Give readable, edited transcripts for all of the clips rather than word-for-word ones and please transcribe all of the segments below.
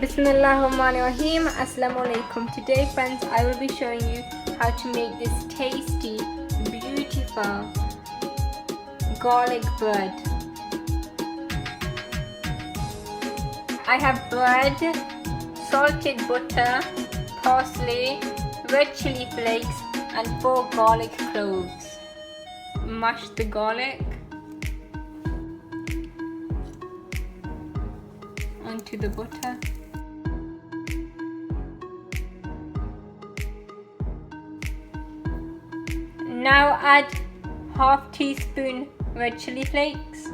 Bismillahirrahmanirrahim. Assalamu alaikum. Today friends, I will be showing you how to make this tasty, beautiful garlic bread. I have bread, salted butter, parsley, red chili flakes and 4 garlic cloves. Mash the garlic onto the butter. Now add half teaspoon red chili flakes.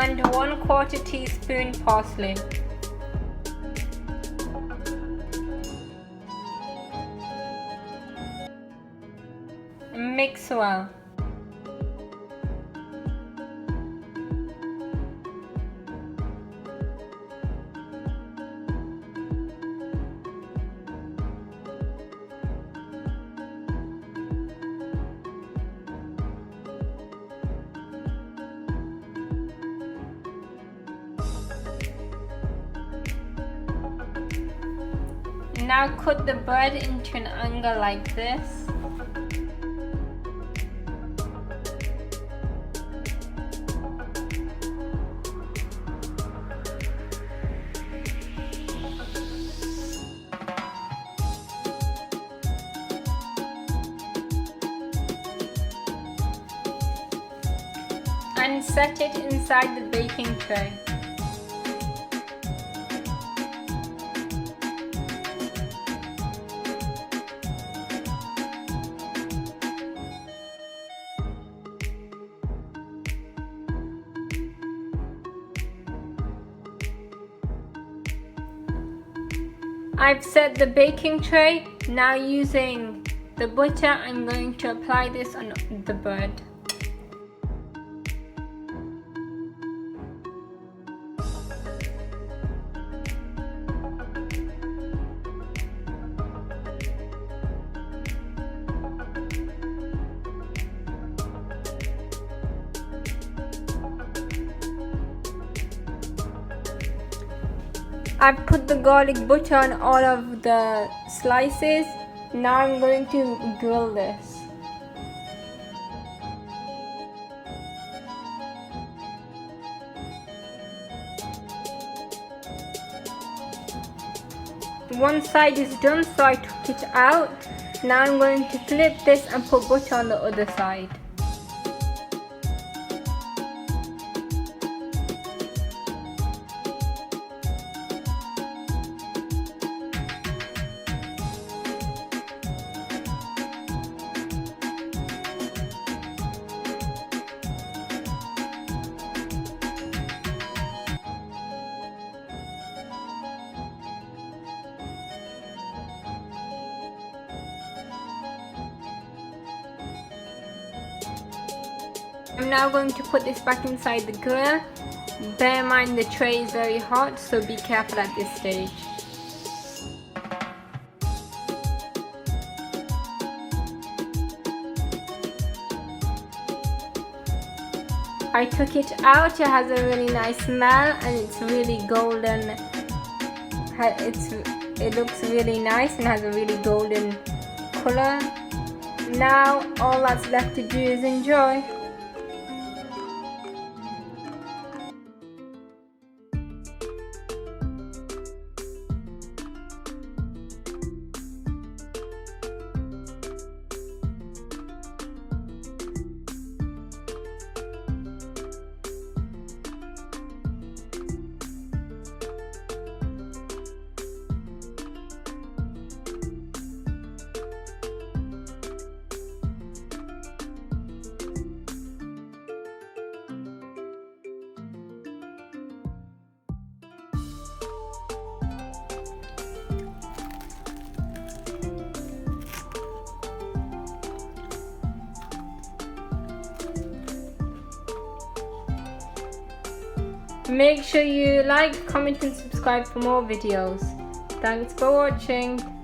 And 1/4 teaspoon parsley. Mix well. Now cut the bread into an angle like this. And set it inside the baking tray. I've set the baking tray. Now using the butter, I'm going to apply this on the bread. I've put the garlic butter on all of the slices. Now I'm going to grill this. One side is done, so I took it out. Now I'm going to flip this and put butter on the other side. I'm now going to put this back inside the grill. Bear in mind the tray is very hot, so be careful at this stage. I took it out. It has a really nice smell and it's really golden. It looks really nice and has a really golden color. Now all that's left to do is enjoy. Make sure you like, comment and subscribe for more videos. Thanks for watching.